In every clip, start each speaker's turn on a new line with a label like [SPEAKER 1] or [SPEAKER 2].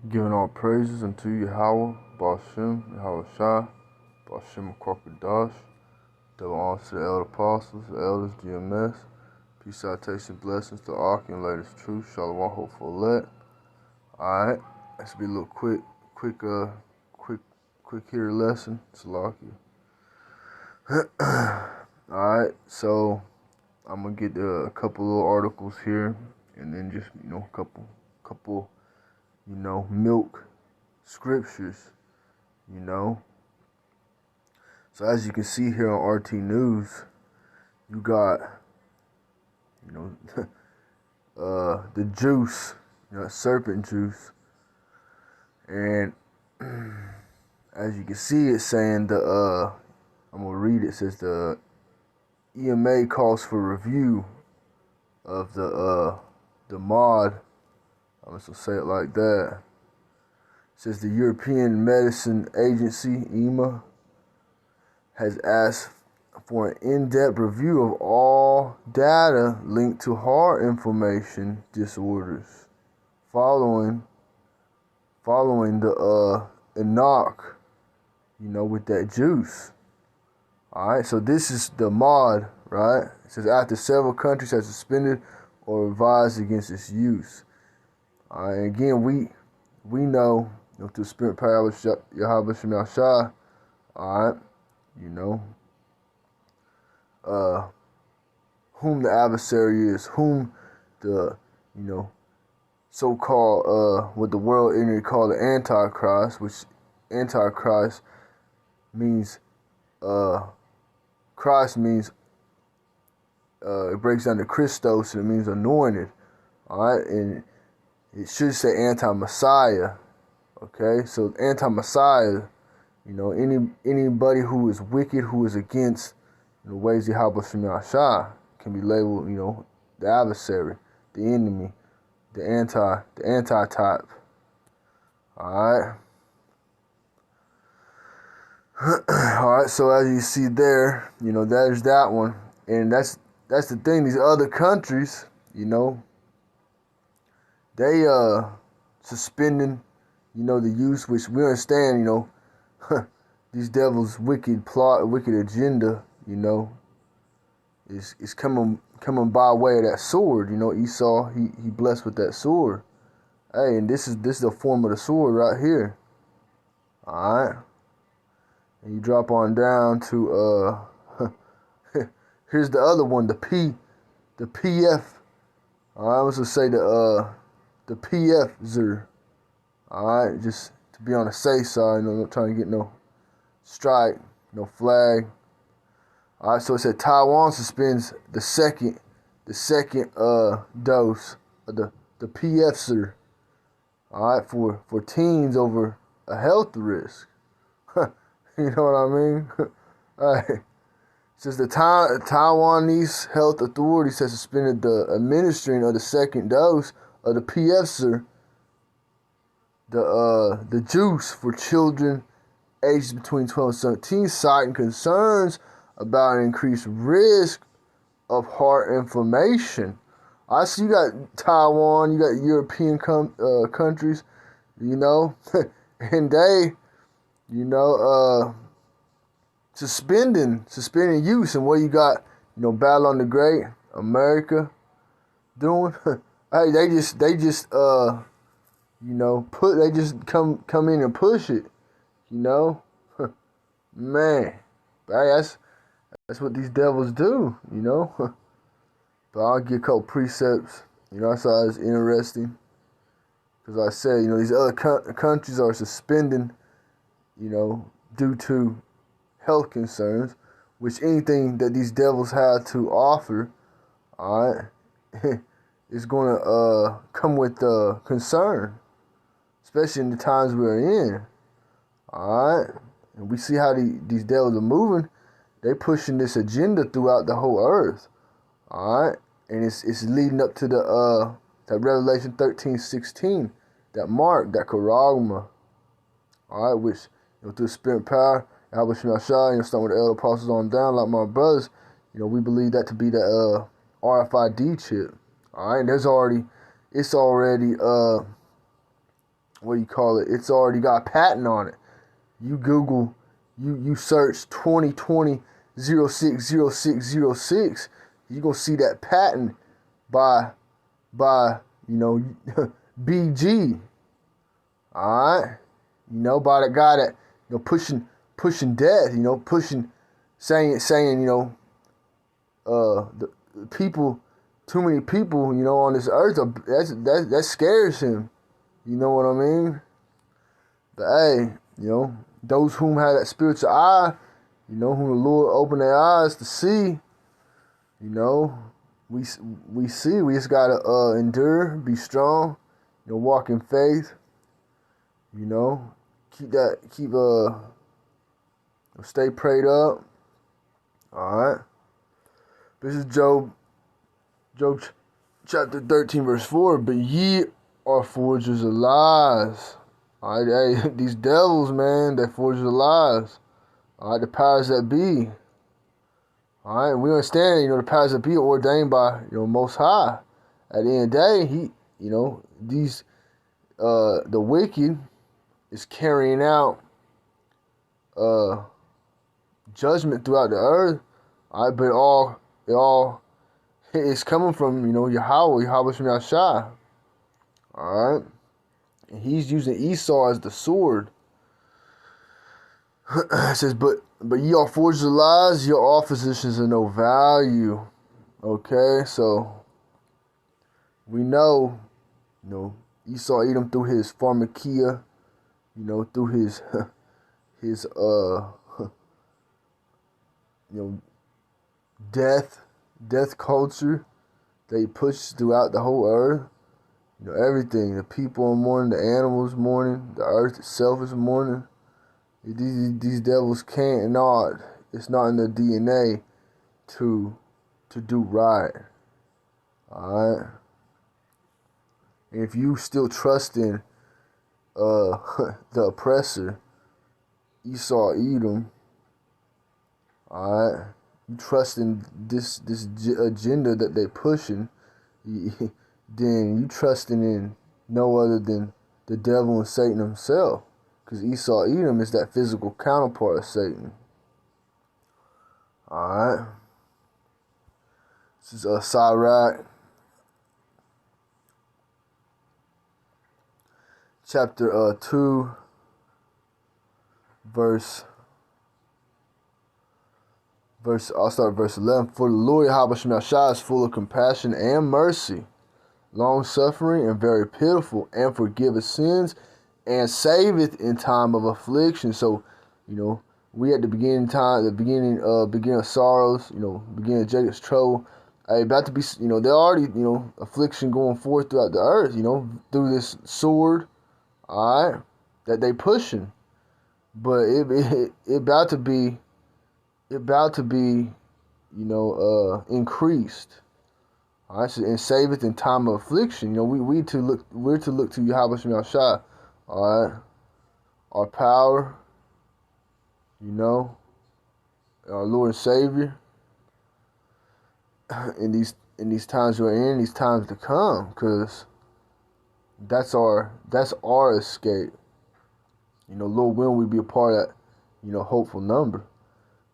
[SPEAKER 1] Giving all praises unto Yahweh, Bashem, Yahweh Shai, Bashem Kwapadash, double honor to the elder apostles, the elders, GMS, peace, salutation, blessings to Ark and latest truth, Shalom, hopeful let. Alright, this will be a little quick here lesson, Salakia. Alright, so I'm gonna get a couple little articles here, and then just a couple milk scriptures, So as you can see here on RT News, you got, the juice, serpent juice, and as you can see, it's saying I'm gonna read it. It says the EMA calls for review of the mod. I'm just gonna say it like that. It says the European Medicine Agency, EMA, has asked for an in-depth review of all data linked to heart inflammation disorders following the Enoch, with that juice. Alright, so this is the mod, right? It says after several countries have suspended or advised against its use. Alright, and again, we know, through spirit power of Yahweh Shem Shai, alright, whom the adversary is, whom the, so-called, what the world ignorantly call the Antichrist, which Antichrist means, Christ means, it breaks down to Christos, and it means anointed, alright, and it should say anti-Messiah, okay, so anti-Messiah, anybody who is wicked, who is against the ways of Yahweh Shem Shai can be labeled, the adversary, the enemy, the anti-type. Alright. Alright, so as you see there, there's that one. And that's the thing, these other countries, they suspending, the use, which we understand, these devils' wicked plot, wicked agenda, is coming by way of that sword. Esau, he blessed with that sword. Hey, and this is the form of the sword right here. Alright. And you drop on down to here's the other one, the PF. I was gonna say the PF Zer. Alright, just to be on the safe side, not trying to get no strike, no flag. Alright, so it said Taiwan suspends the second dose of the PFSR. Alright, for teens over a health risk. You know what I mean? Alright. It says the Taiwanese health authorities have suspended the administering of the second dose of the PFSR, the juice for children aged between 12 and 17, citing concerns about an increased risk of heart inflammation. I see you got Taiwan, you got European countries, and they, suspending use. And what you got, Babylon the Great, America doing? Hey, they just they just come in and push it, man. Hey, that's what these devils do, But I'll get a couple precepts. I saw it's interesting. Because I said, these other countries are suspending, due to health concerns, which anything that these devils have to offer, alright, is going to come with concern. Especially in the times we're in. Alright? And we see how these devils are moving. They pushing this agenda throughout the whole earth. Alright? And it's leading up to that Revelation 13:16, that mark, that charagma. Alright, which through the spirit and power, Yahweh Shem Shai, starting with the elder apostles on down, like my brothers, we believe that to be the RFID chip. Alright, and it's already what do you call it? It's already got a patent on it. You Google, you search 2020 060606, you're gonna see that patent by BG. Alright? By the guy that pushing death, pushing saying, the people, too many people, on this earth, that scares him. You know what I mean? But hey, those whom have that spiritual eye, whom the Lord opened their eyes to see, we see. We just gotta endure, be strong, walk in faith, stay prayed up. Alright. This is Job chapter 13, verse 4. But ye are forgers of lies. Alright, hey, these devils, man, that forgers of lies. Alright, the powers that be. Alright, we understand, the powers that be are ordained by, Most High. At the end of the day, these, the wicked is carrying out, judgment throughout the earth. Alright, but it all is coming from, Yahweh Shem Yahshai. Alright? And he's using Esau as the sword. It says, but ye are forgers of lies, your all physicians of no value. Okay, so we know, Esau Edom through his pharmakia, through his death culture that he pushes throughout the whole earth. Everything. The people are mourning, the animals mourning, the earth itself is mourning. These devils can't not. It's not in their DNA to do right. Alright? And if you still trust in the oppressor, Esau Edom, alright, you trust in this agenda that they pushing, then you trusting in no other than the devil and Satan himself. Because Esau Edom is that physical counterpart of Satan. Alright. This is Sirach, chapter 2, I'll start at verse 11. For the Lord Yahweh Shem Yahshai is full of compassion and mercy, long-suffering and very pitiful, and forgiveth sins, and saveth in time of affliction. So, we at the beginning of sorrows, beginning of Jacob's trouble, about to be, there already, affliction going forth throughout the earth, through this sword, alright, that they pushing. But it about to be, increased. Alright, so, and saveth in time of affliction. We're to look to Yahweh Shem Yahshai. Alright. Our power, our Lord and Savior. In these times we're in, these times to come, because that's our escape. Lord willing, we be a part of that, hopeful number.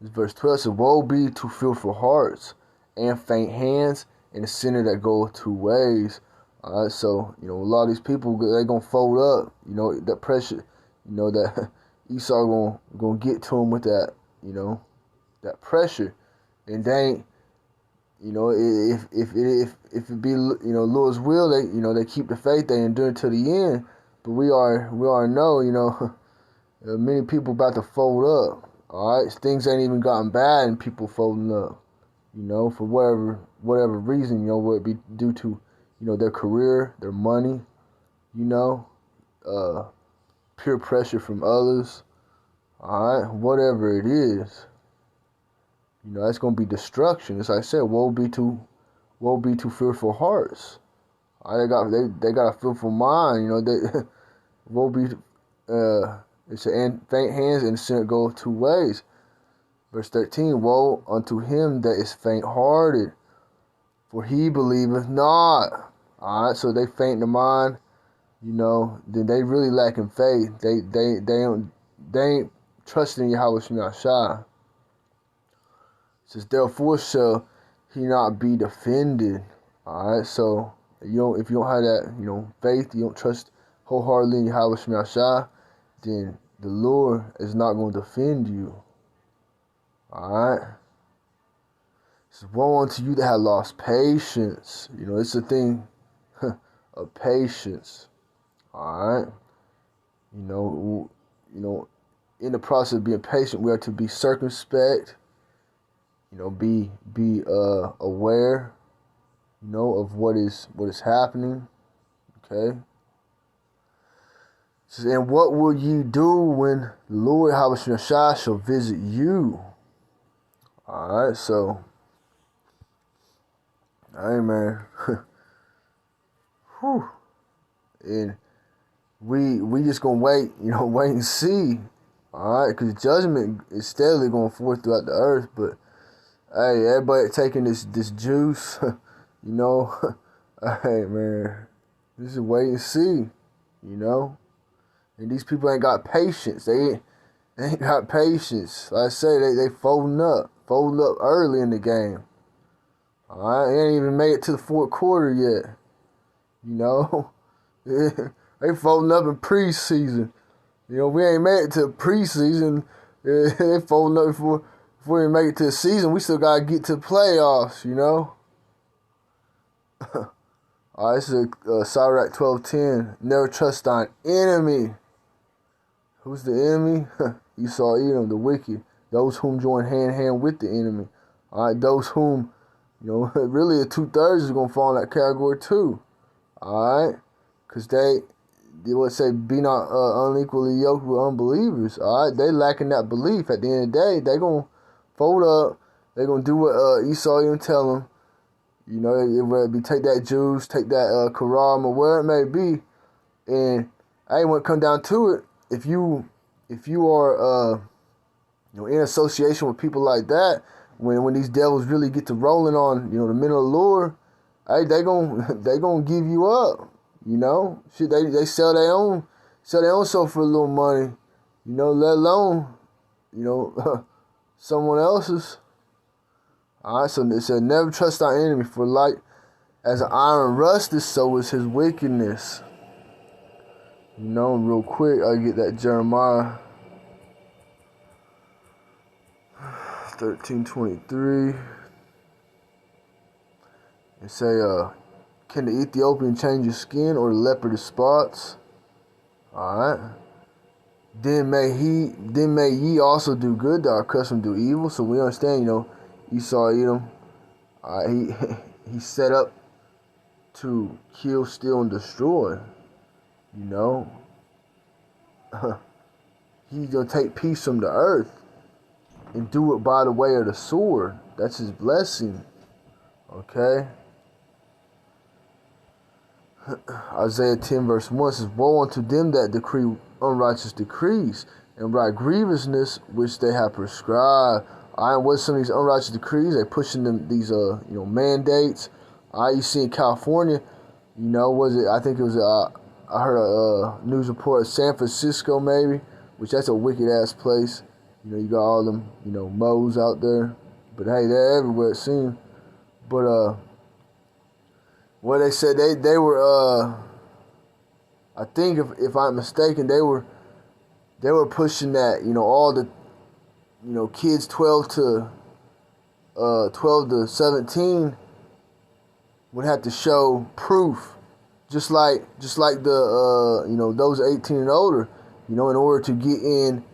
[SPEAKER 1] This verse 12 says, woe be to fearful hearts and faint hands and a sinner that goeth two ways. Alright, so, a lot of these people, they gonna fold up, that pressure, that Esau gonna get to them with that, that pressure. And they ain't, if it be, Lord's will, they keep the faith, they endure to the end. But we already know, many people about to fold up. Alright, things ain't even gotten bad and people folding up, for whatever reason, whether it be due to, their career, their money, peer pressure from others, alright, whatever it is, that's gonna be destruction. As I said, woe be to fearful hearts. Alright, they got a fearful mind, woe be it's and faint hands and sin go two ways. Verse 13, woe unto him that is faint hearted, for he believeth not. Alright, so they faint in the mind, then they really lacking faith. They ain't trusting in Yahweh Shema Shai. It says, therefore shall he not be defended. Alright, so if you don't have that, faith, you don't trust wholeheartedly in Yahweh Shema Shai, then the Lord is not going to defend you. Alright? It says, woe unto you that have lost patience. It's a thing of patience. Alright? In the process of being patient, we are to be circumspect, be aware, of what is happening. Okay? It says, and what will ye do when the Lord Yahweh Shai shall visit you? Alright, so man. Whew. And we just gonna wait, wait and see. Alright, because judgment is steadily going forth throughout the earth, but hey, everybody taking this juice, hey man, this is wait and see, and these people ain't got patience. They ain't got patience. Like I say, they folding up early in the game. Alright, they ain't even made it to the fourth quarter yet. They folding up in preseason. We ain't made it to preseason. They folding up before we make it to the season. We still gotta get to the playoffs. Alright, this is Sirach 12:10. Never trust thine enemy. Who's the enemy? Esau, Edom, the wicked. Those whom join hand in hand with the enemy. Alright, those whom, really 2/3 is gonna fall in that category too. Alright, because they would say, be not unequally yoked with unbelievers. Alright, they lacking that belief. At the end of the day, they gonna fold up. They gonna do what Esau even tell them. Whether it be take that juice, take that Quran, or whatever it may be. And hey, when it come down to it, if you are in association with people like that, when these devils really get to rolling on the men of the Lord, hey, they gonna give you up. Shit, they sell their own soul for a little money, let alone someone else's. Alright, so it said, never trust thy enemy, for like as an iron rusteth, so is his wickedness. Real quick, I get that Jeremiah 13:23. It say, can the Ethiopian change his skin, or the leopard his spots? Alright. Then may ye also do good that are accustomed to do evil. So we understand, Esau, Edom, he set up to kill, steal, and destroy. He's gonna take peace from the earth and do it by the way of the sword. That's his blessing. Okay. Isaiah 10:1 says, woe unto them that decree unrighteous decrees, and write grievousness which they have prescribed. And what some of these unrighteous decrees, they pushing them these mandates. You see in California, was it? I think it was I heard a news report of San Francisco, maybe, which that's a wicked ass place. You got all them moles out there, but hey, they're everywhere it seems. But what they said, they were I think if I'm mistaken, they were pushing that all the kids 12 to 17 would have to show proof, just like the those 18 and older, in order to get in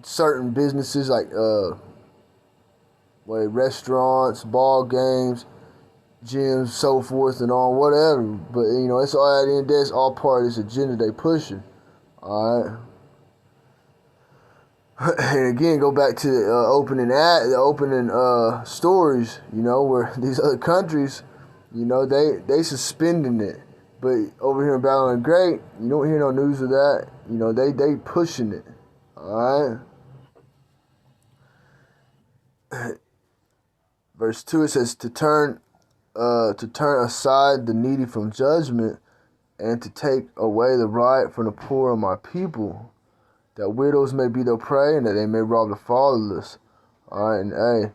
[SPEAKER 1] certain businesses like restaurants, ball games, gyms, so forth and on, whatever. But it's all at the end of the day, it's all part of this agenda they pushing. Alright. And again, go back to the opening stories, where these other countries, they suspending it. But over here in Babylon the Great, you don't hear no news of that. They pushing it. Alright. Verse 2, it says, to turn to turn aside the needy from judgment, and to take away the right from the poor of my people, that widows may be their prey, and that they may rob the fatherless. All right, and hey,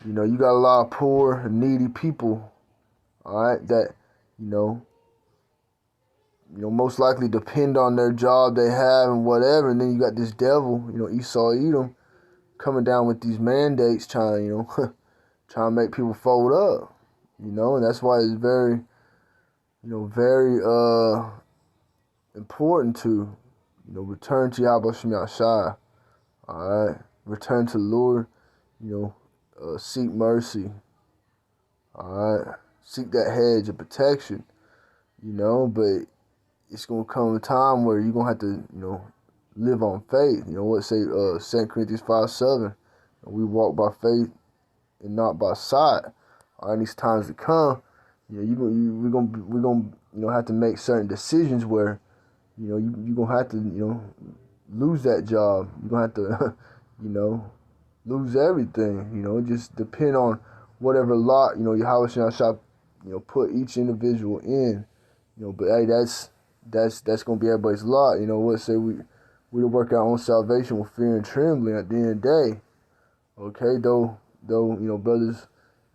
[SPEAKER 1] you got a lot of poor and needy people, all right, that, most likely depend on their job they have and whatever, and then you got this devil, Esau Edom, coming down with these mandates, trying, trying to make people fold up, and that's why it's very, very important to, return to Yahweh Shem Yahshai, all right, return to the Lord, seek mercy, all right, seek that hedge of protection, but it's going to come a time where you're going to have to, live on faith. What say 2 Corinthians 5:7, we walk by faith and not by sight. All right, these times to come, we're gonna have to make certain decisions where, you're gonna have to, lose that job. You're gonna have to, lose everything. It just depend on whatever lot, Yahweh Shah, put each individual in. But hey, that's gonna be everybody's lot. What say we work our own salvation with fear and trembling at the end of the day. Okay, though, brothers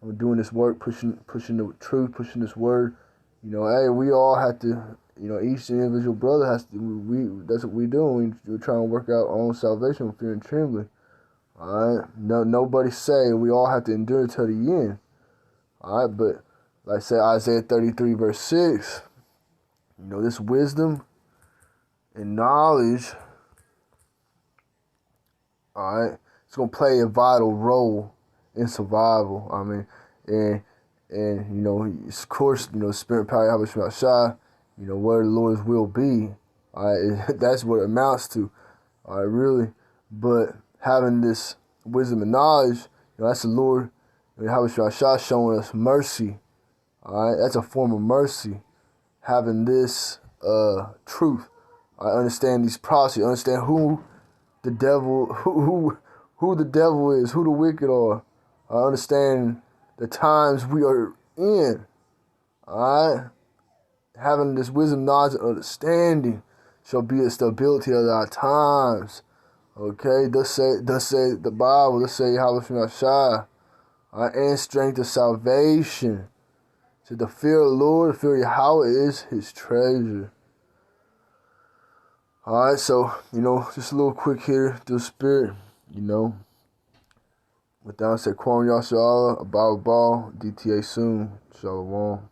[SPEAKER 1] are doing this work, pushing the truth, pushing this word. Hey, we all have to, each individual brother has to. That's what we do. We're trying to work out our own salvation with fear and trembling. All right, nobody say we all have to endure till the end. All right, but like I said, Isaiah 33 verse 6. This wisdom and knowledge, all right, it's going to play a vital role in survival. I mean, and of course, spirit power, Yahweh Shem Yahshai, where the Lord's will be. All right, that's what it amounts to. All right, really. But having this wisdom and knowledge, that's the Lord, Yahweh Shem Yahshai showing us mercy. All right, that's a form of mercy. Having this truth, I understand these prophecies, understand who the devil, who the devil is, who the wicked are. I understand the times we are in. All right, having this wisdom, knowledge, and understanding shall be a stability of our times. Okay, thus say the Bible. Thus say Yahweh Shem Yahshai, and strength of salvation. So the fear of the Lord, the fear of Yahweh is his treasure. All right, so, just a little quick here through the spirit, With that said, Kwame Yasha Allah, Abba Ball, DTA soon, Shalom.